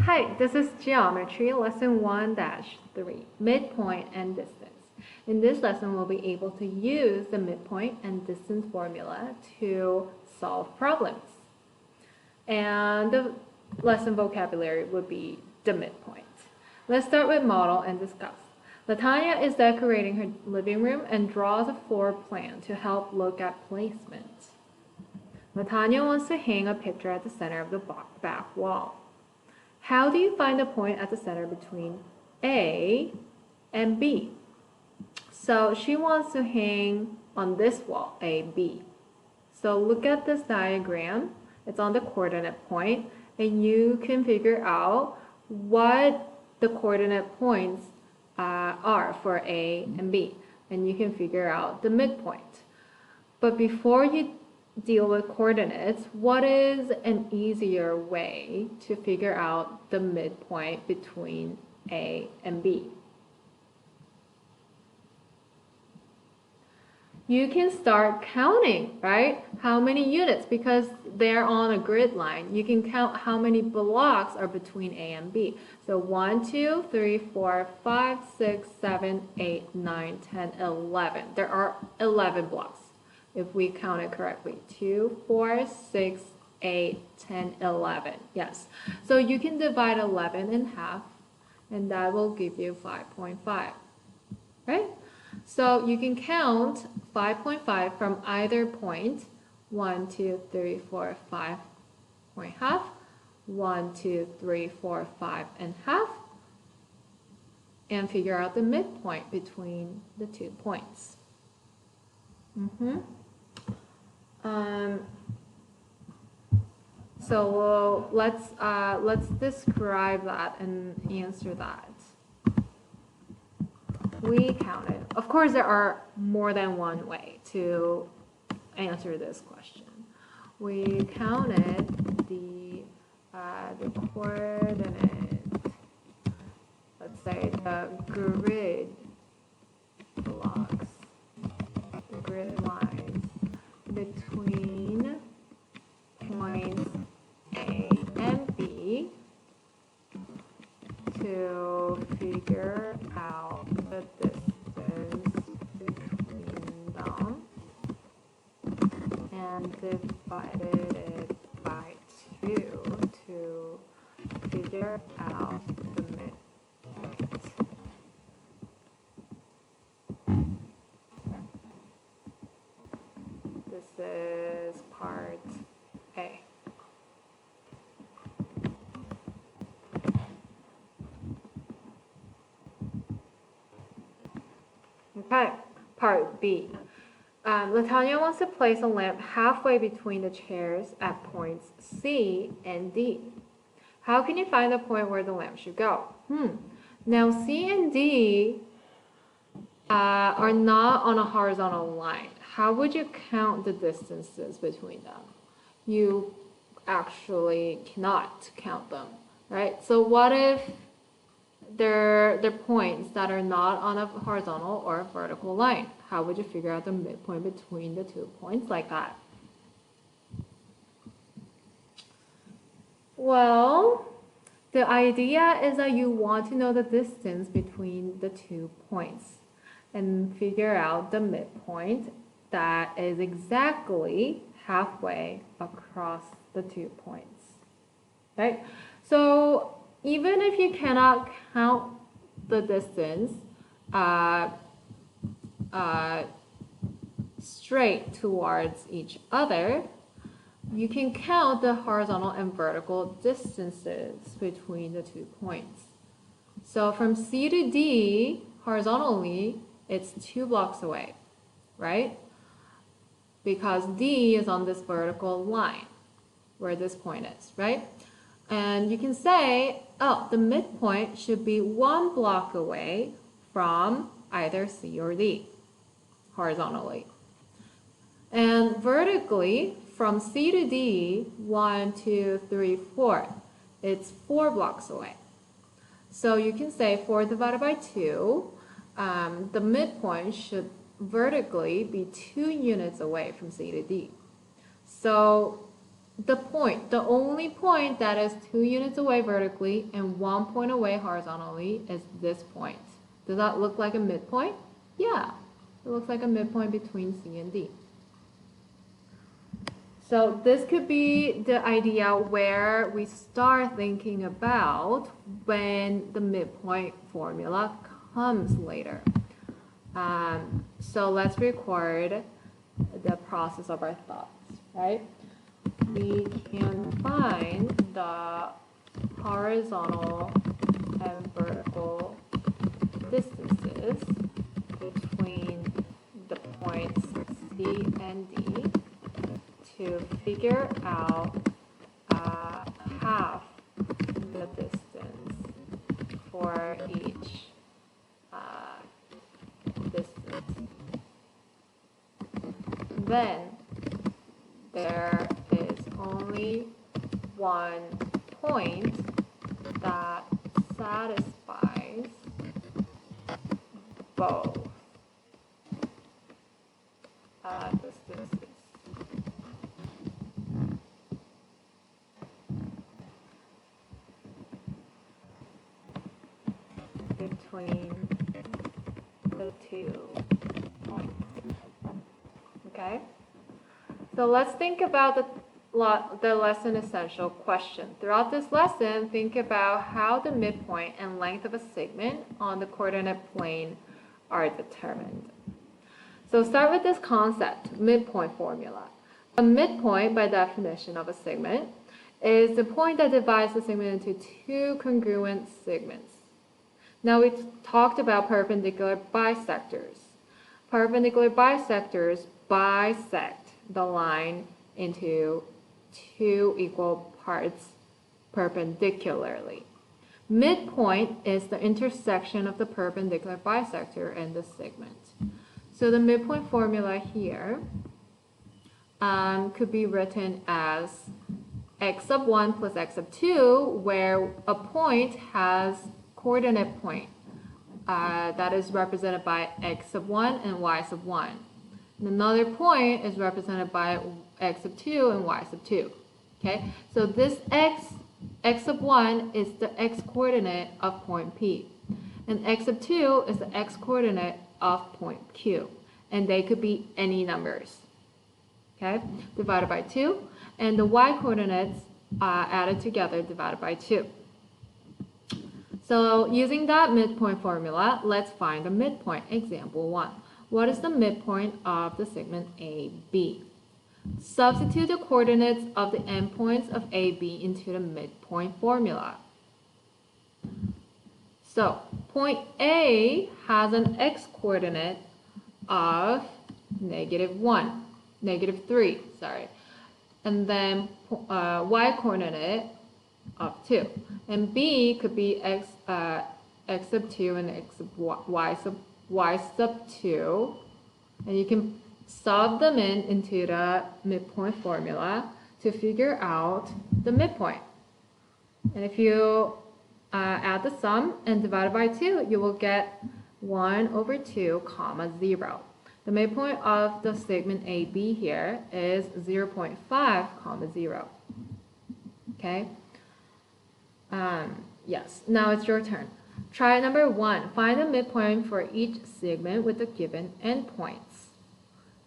Hi, this is Geometry Lesson 1-3, Midpoint and Distance. In this lesson, we'll be able to use the midpoint and distance formula to solve problems. And the lesson vocabulary would be the midpoint. Let's start with model and discuss. Latanya is decorating her living room and draws a floor plan to help look at placement. Latanya wants to hang a picture at the center of the back wall. How do you find the point at the center between A and B? So she wants to hang on this wall, A, B. So look at this diagram. It's on the coordinate point, and you can figure out what the coordinate points are for A and B, and you can figure out the midpoint. But before you deal with coordinates, what is an easier way to figure out the midpoint between A and B? You can start counting, right? How many units? Because they're on a grid line. You can count how many blocks are between A and B. So 1, 2, 3, 4, 5, 6, 7, 8, 9, 10, 11. There are 11 blocks. If we count it correctly, 2, 4, 6, 8, 10, 11. Yes. So you can divide 11 in half, and that will give you 5.5, right? So you can count 5.5 from either point, 1, 2, 3, 4, 5 point half, 1, 2, 3, 4, 5 and half, and figure out the midpoint between the 2 points. So let's describe that and answer that. We counted. Of course, there are more than one way to answer this question. We counted the coordinate. Let's say the grid blocks, the grid lines between points A and B to figure out the distance between them and divided it by 2 to figure out the midpoint. This is part A. Okay, part B. Latanya wants to place a lamp halfway between the chairs at points C and D. How can you find the point where the lamp should go? Now C and D are not on a horizontal line. How would you count the distances between them? You actually cannot count them, right? So what if they're points that are not on a horizontal or a vertical line? How would you figure out the midpoint between the 2 points like that? Well, the idea is that you want to know the distance between the 2 points and figure out the midpoint that is exactly halfway across the 2 points, right? So even if you cannot count the distance straight towards each other, you can count the horizontal and vertical distances between the 2 points. So from C to D, horizontally, it's 2 blocks away, right? Because D is on this vertical line where this point is, right? And you can say, oh, the midpoint should be 1 block away from either C or D, horizontally. And vertically, from C to D, 1, 2, 3, 4, it's 4 blocks away. So you can say 4 divided by 2, the midpoint should vertically be 2 units away from C to D. So the only point that is 2 units away vertically and 1 point away horizontally is this point. Does that look like a midpoint? Yeah, it looks like a midpoint between C and D. So this could be the idea where we start thinking about when the midpoint formula comes later. So let's record the process of our thoughts, right? We can find the horizontal and vertical distances between the points C and D to figure out half the distance for each distance. Then there is only one point that satisfies both distances. Between the 2 points. Okay? So let's think about the lesson essential question. Throughout this lesson, think about how the midpoint and length of a segment on the coordinate plane are determined. So start with this concept, midpoint formula. A midpoint, by definition of a segment, is the point that divides the segment into 2 congruent segments. Now we talked about perpendicular bisectors. Perpendicular bisectors bisect the line into 2 equal parts perpendicularly. Midpoint is the intersection of the perpendicular bisector and the segment. So the midpoint formula here could be written as x sub 1 plus x sub 2, where a point has coordinate point that is represented by x sub 1 and y sub 1. And another point is represented by x sub 2 and y sub 2. Okay, so this x sub 1 is the x coordinate of point P, and x sub 2 is the x coordinate of point Q, and they could be any numbers. Okay, divided by 2, and the y coordinates added together divided by 2. So using that midpoint formula, let's find the midpoint. Example 1. What is the midpoint of the segment AB? Substitute the coordinates of the endpoints of AB into the midpoint formula. So point A has an x-coordinate of -3, and then y-coordinate of 2. And B could be x sub 2 and y sub 2. And you can solve them into the midpoint formula to figure out the midpoint. And if you add the sum and divide it by 2, you will get 1/2, 0. The midpoint of the segment AB here is 0.5, 0. Okay? Yes, now it's your turn. Try number 1. Find the midpoint for each segment with the given endpoints.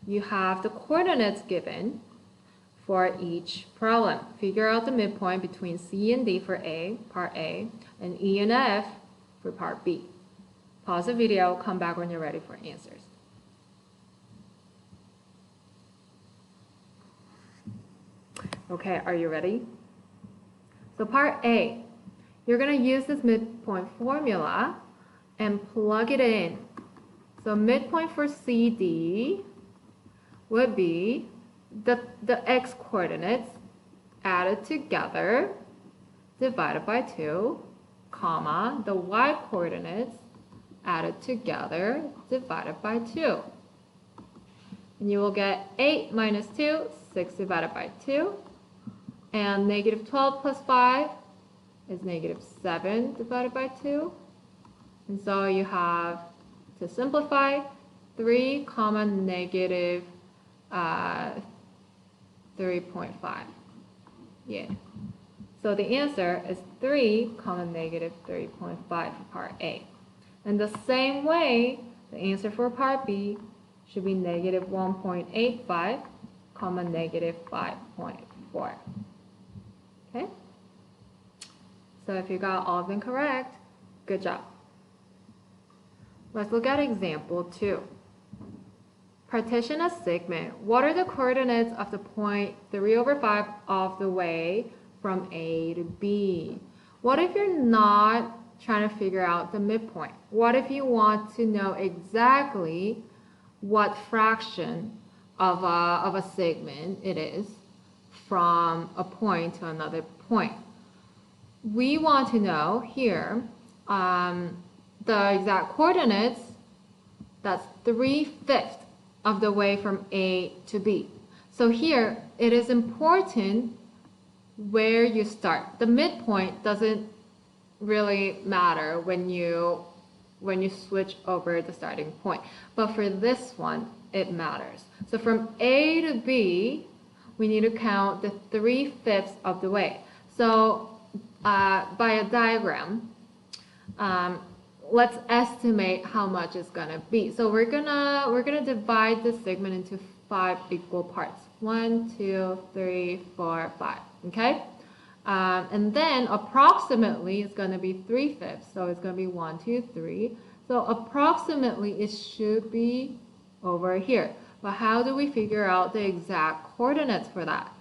You have the coordinates given for each problem. Figure out the midpoint between C and D for A, part A, and E and F for part B. Pause the video, come back when you're ready for answers. Okay, are you ready? So part A, you're going to use this midpoint formula and plug it in. So midpoint for CD would be the x coordinates added together divided by 2, comma, the y coordinates added together divided by 2. And you will get 8 minus 2, 6 divided by 2. And -12 plus 5 is -7 divided by 2. And so you have, to simplify, 3 comma -3.5. Yeah. So the answer is 3, negative 3.5 for part A. And the same way, the answer for part B should be negative 1.85, negative 5.4. Okay? So if you got all of them correct, good job. Let's look at example 2. Partition a segment. What are the coordinates of the point 3/5 of the way from A to B? What if you're not trying to figure out the midpoint? What if you want to know exactly what fraction of a segment it is from a point to another point? We want to know here the exact coordinates. That's 3/5 of the way from A to B. So here it is important where you start. The midpoint doesn't really matter when you switch over the starting point, but for this one it matters. So from A to B we need to count the 3/5 of the way. So by a diagram, let's estimate how much it's gonna be. So we're gonna divide this segment into 5 equal parts. 1, 2, 3, 4, 5. Okay, and then approximately it's gonna be 3/5. So it's gonna be 1, 2, 3. So approximately it should be over here. But how do we figure out the exact coordinates for that?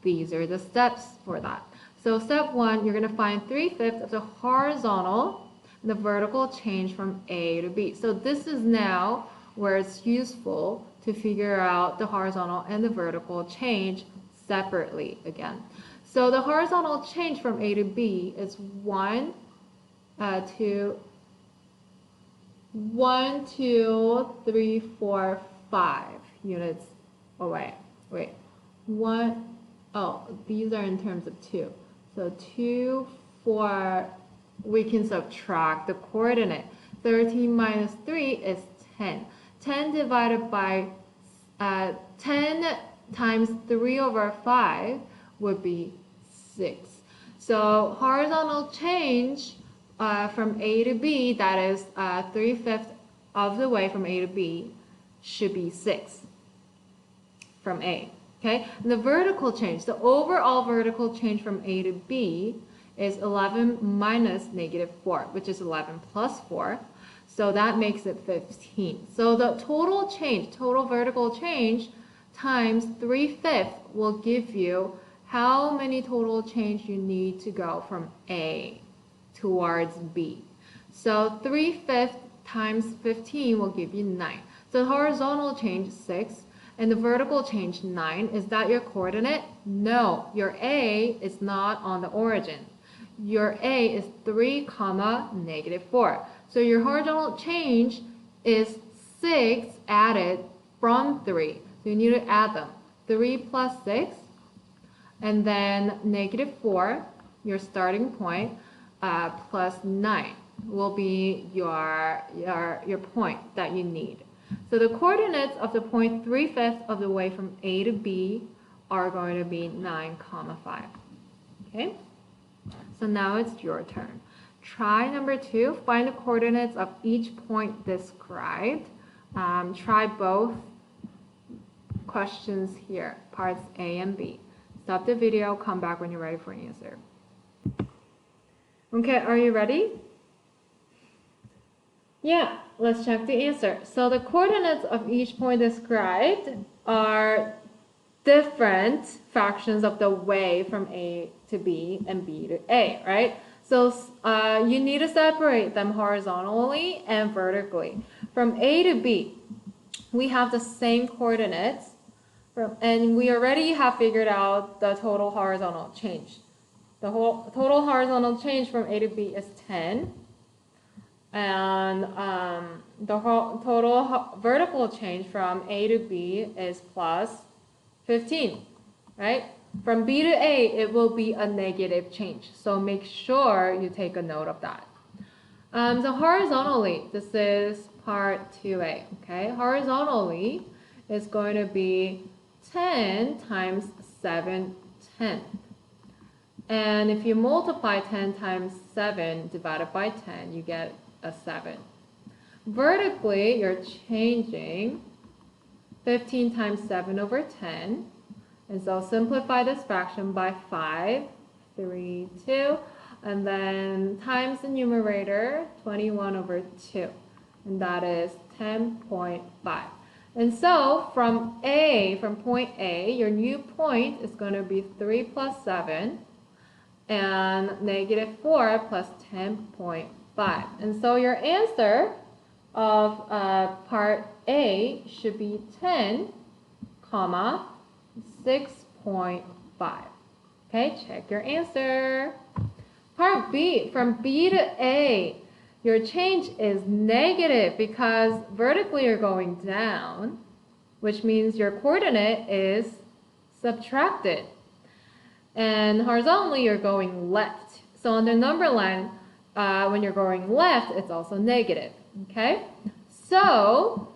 These are the steps for that. So step 1, you're gonna find 3/5 of the horizontal and the vertical change from A to B. So this is now where it's useful to figure out the horizontal and the vertical change separately again. So the horizontal change from A to B is 1, 2, 3, 4, 5 units away. Wait, 1, oh, these are in terms of 2. So 2, 4, we can subtract the coordinate. 13 minus 3 is 10. 10 divided by 10 times 3/5 would be 6. So horizontal change from A to B, that is 3/5 of the way from A to B, should be 6 from A. Okay, and the vertical change, the overall vertical change from A to B is 11 minus negative 4, which is 11 plus 4. So that makes it 15. So the total change, total vertical change times 3/5 will give you how many total change you need to go from A towards B. So 3/5 times 15 will give you 9. So the horizontal change 6 and the vertical change 9. Is that your coordinate? No, your A is not on the origin. Your A is 3, negative 4. So your horizontal change is 6 added from 3. So you need to add them. 3 plus 6, and then negative 4, your starting point, plus 9 will be your point that you need. So the coordinates of the point 3/5 of the way from A to B are going to be 9, 5. Okay? So now it's your turn. Try number 2. Find the coordinates of each point described. Try both questions here, parts A and B. Stop the video, come back when you're ready for an answer. Okay, are you ready? Yeah, let's check the answer. So the coordinates of each point described are different fractions of the way from A to B and B to A, right? So you need to separate them horizontally and vertically. From A to B, we have the same coordinates, and we already have figured out the total horizontal change. The whole total horizontal change from A to B is 10. And the total vertical change from A to B is plus 15, right? From B to A, it will be a negative change. So make sure you take a note of that. So horizontally, this is part 2A, okay? Horizontally is going to be 10 times 7 tenths. And if you multiply 10 times 7 divided by 10, you get a 7. Vertically, you're changing 15 times 7 over 10. And so simplify this fraction by 5, 3, 2. And then times the numerator, 21 over 2. And that is 10.5. And so from point A, your new point is going to be 3 plus 7 and negative 4 plus 10.5. And so your answer of part A should be 10, comma, 6.5. Okay, check your answer. Part B, from B to A, your change is negative because vertically you're going down, which means your coordinate is subtracted. And horizontally you're going left. So on the number line, when you're going left, it's also negative. Okay? So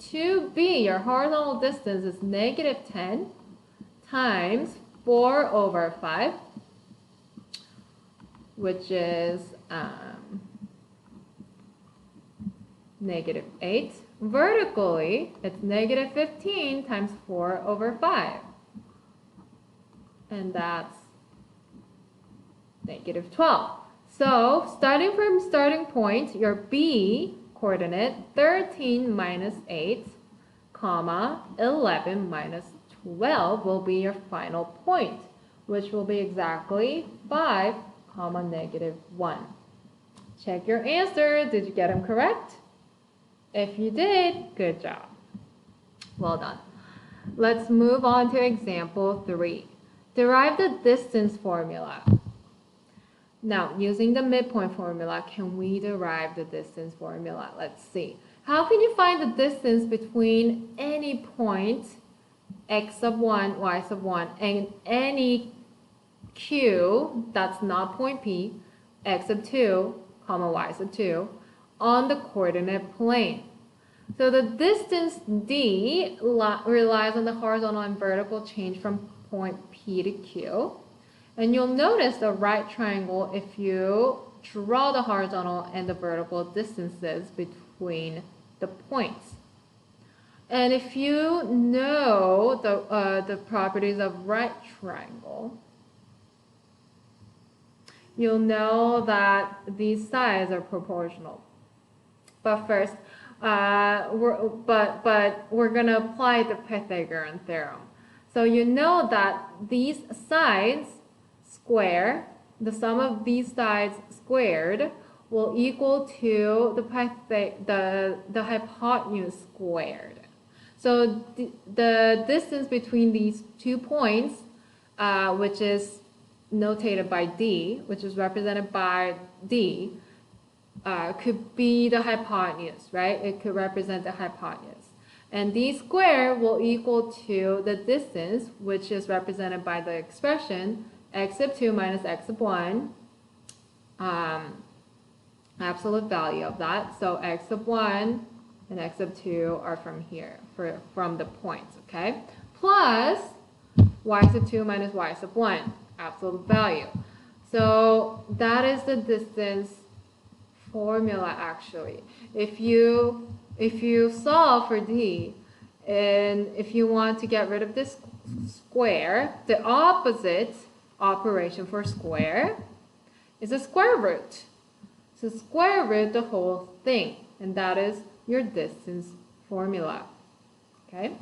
to B, your horizontal distance is negative 10 times 4 over 5, which is negative 8. Vertically, it's negative 15 times 4 over 5. And that's negative 12. So, starting from starting point, your B coordinate, 13 minus 8, comma, 11 minus 12 will be your final point, which will be exactly 5, comma, negative 1. Check your answer. Did you get them correct? If you did, good job. Well done. Let's move on to example 3. Derive the distance formula. Now, using the midpoint formula, can we derive the distance formula? Let's see. How can you find the distance between any point, x sub 1, y sub 1, and any q that's not point P, x sub 2, comma, y sub 2, on the coordinate plane? So the distance D relies on the horizontal and vertical change from point P to Q. And you'll notice the right triangle if you draw the horizontal and the vertical distances between the points. And if you know the properties of right triangle, you'll know that these sides are proportional. But first, we're going to apply the Pythagorean theorem. So you know that these sides square, the sum of these sides squared will equal to the hypotenuse squared. So the distance between these 2 points, which is notated by D, which is represented by D, could be the hypotenuse, right? It could represent the hypotenuse. And D squared will equal to the distance, which is represented by the expression x sub 2 minus x sub 1, absolute value of that. So x sub 1 and x sub 2 are from here, from the points, okay? Plus y sub 2 minus y sub 1, absolute value. So that is the distance formula actually. If you solve for D, and if you want to get rid of this square, the opposite operation for square is a square root. So square root the whole thing, and that is your distance formula. Okay?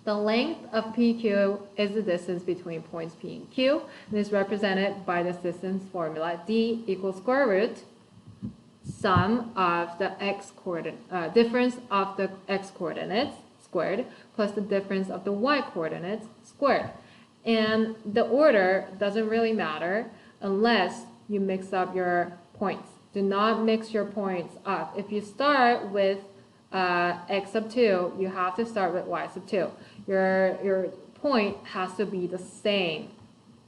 The length of PQ is the distance between points P and Q, and is represented by this distance formula. D equals square root sum of the difference of the x coordinates squared plus the difference of the y coordinates squared. And the order doesn't really matter unless you mix up your points. Do not mix your points up. If you start with x sub 2, you have to start with y sub 2. Your point has to be the same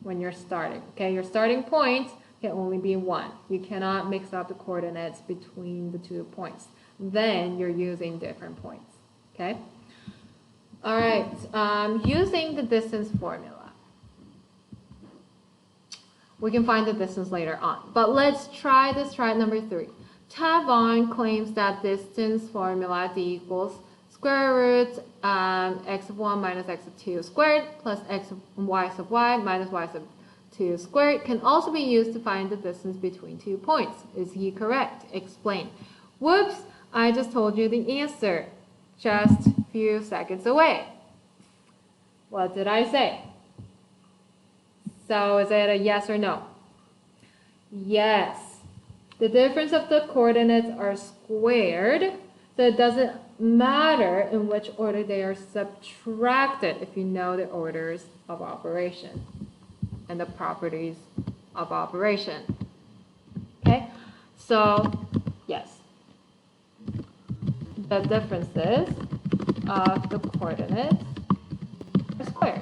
when you're starting. Okay, your starting point can only be 1. You cannot mix up the coordinates between the 2 points. Then you're using different points. Okay. All right. Using the distance formula. We can find the distance later on. But let's try this. Try number 3. Tavon claims that distance formula D equals square root x of 1 minus x of 2 squared plus x of y sub y minus y sub 2 squared can also be used to find the distance between 2 points. Is he correct? Explain. Whoops, I just told you the answer just a few seconds away. What did I say? So is it a yes or no? Yes. The difference of the coordinates are squared, so it doesn't matter in which order they are subtracted if you know the orders of operation and the properties of operation. Okay, so yes, the differences of the coordinates are squared.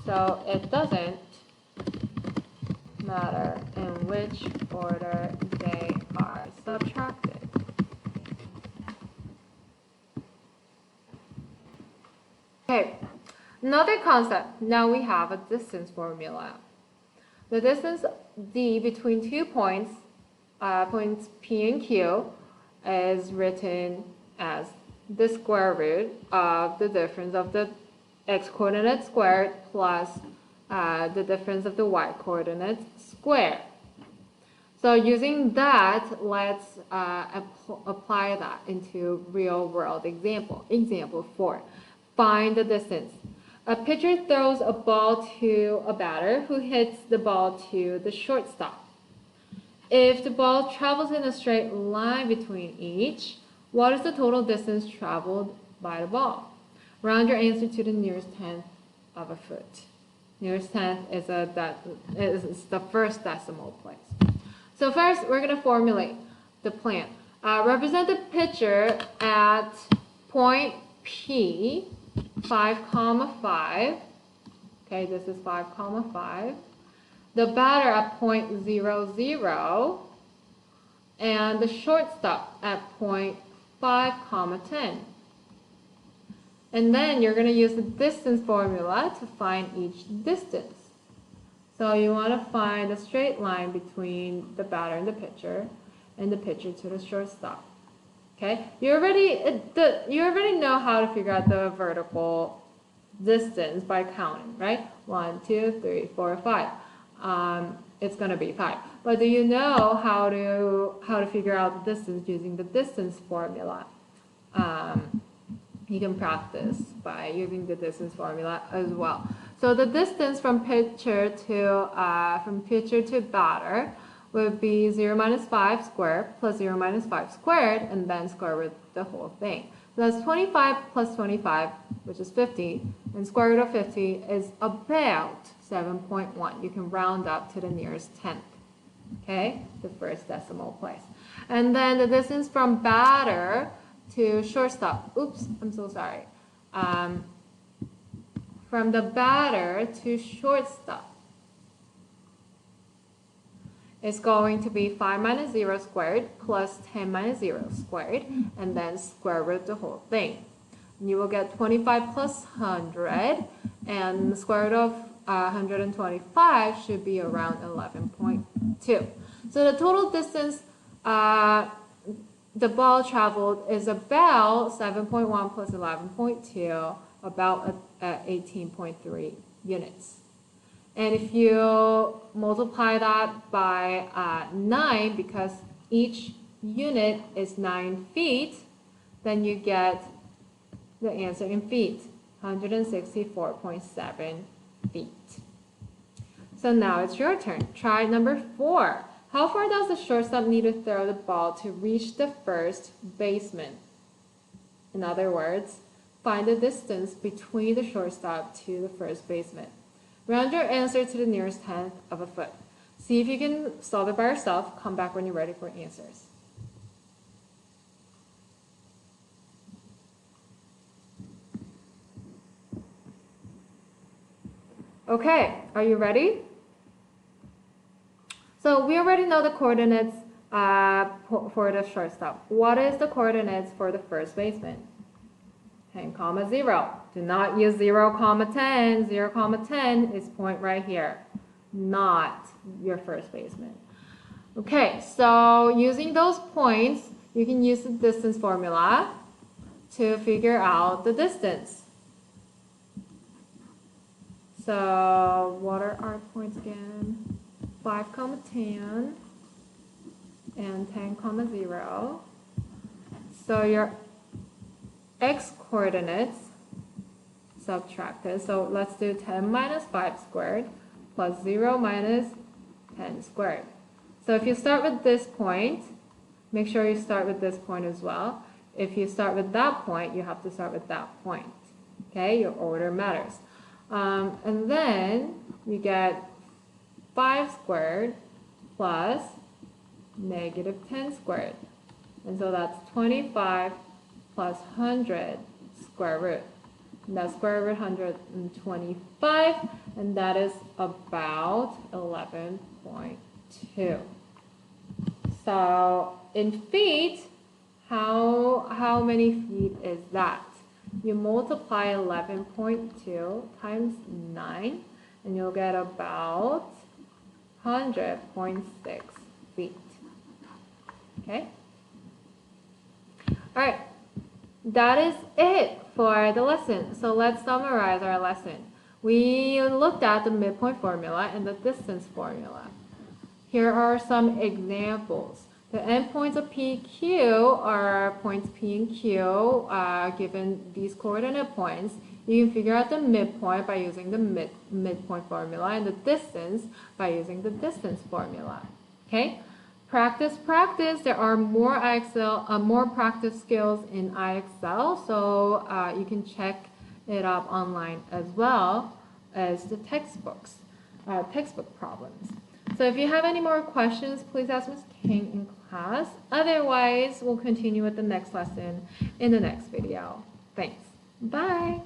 So it doesn't matter in which order they are subtracted. Okay, another concept. Now we have a distance formula. The distance D between 2 points, points P and Q, is written as the square root of the difference of the x-coordinate squared plus the difference of the y-coordinate squared. So using that, let's apply that into real-world example. Example 4. Find the distance. A pitcher throws a ball to a batter who hits the ball to the shortstop. If the ball travels in a straight line between each, what is the total distance traveled by the ball? Round your answer to the nearest tenth of a foot. Nearest tenth is the first decimal place. So first, we're going to formulate the plan. Represent the pitcher at point P, 5, 5. Okay, this is 5, 5. The batter at point 0, 0. And the shortstop at point 5, 10. And then you're going to use the distance formula to find each distance. So you want to find a straight line between the batter and the pitcher to the shortstop. Okay, you already know how to figure out the vertical distance by counting, right? 1, 2, 3, 4, 5. It's going to be 5. But do you know how to figure out the distance using the distance formula? You can practice by using the distance formula as well. So the distance from pitcher to batter would be 0 minus 5 squared plus 0 minus 5 squared, and then square root the whole thing. So that's 25 plus 25, which is 50, and square root of 50 is about 7.1. You can round up to the nearest tenth, okay, the first decimal place. And then the distance from batter to shortstop, oops, I'm so sorry. From the batter to shortstop is going to be 5 minus 0 squared plus 10 minus 0 squared, and then square root the whole thing. And you will get 25 plus 100, and the square root of 125 should be around 11.2. So the total distance the ball traveled is about 7.1 plus 11.2, about 18.3 units. And if you multiply that by 9, because each unit is 9 feet, then you get the answer in feet, 164.7 feet. So now it's your turn. Try number 4. How far does the shortstop need to throw the ball to reach the first baseman? In other words, find the distance between the shortstop to the first baseman. Round your answer to the nearest tenth of a foot. See if you can solve it by yourself. Come back when you're ready for answers. Okay, are you ready? So we already know the coordinates for the shortstop. What is the coordinates for the first baseman? 10, 0. Do not use 0, 10. 0, 10 is point right here, not your first baseman. Okay, so using those points, you can use the distance formula to figure out the distance. So what are our points again? 5, 10 and 10, 0. So your x coordinates subtracted. So let's do 10 minus 5 squared plus 0 minus 10 squared. So if you start with this point, make sure you start with this point as well. If you start with that point, you have to start with that point. Okay, your order matters. And then you get 5 squared plus negative 10 squared. And so that's 25 plus 100 square root. And that's square root 125, and that is about 11.2. So in feet, how many feet is that? You multiply 11.2 times 9, and you'll get about 100.6 feet. Okay? All right. That is it for the lesson. So let's summarize our lesson. We looked at the midpoint formula and the distance formula. Here are some examples. The endpoints of P and Q are points P and Q given these coordinate points. You can figure out the midpoint by using the midpoint formula and the distance by using the distance formula. Okay? Practice, practice. There are more more practice skills in IXL, so you can check it up online as well as the textbook problems. So if you have any more questions, please ask Ms. King in class. Otherwise, we'll continue with the next lesson in the next video. Thanks. Bye.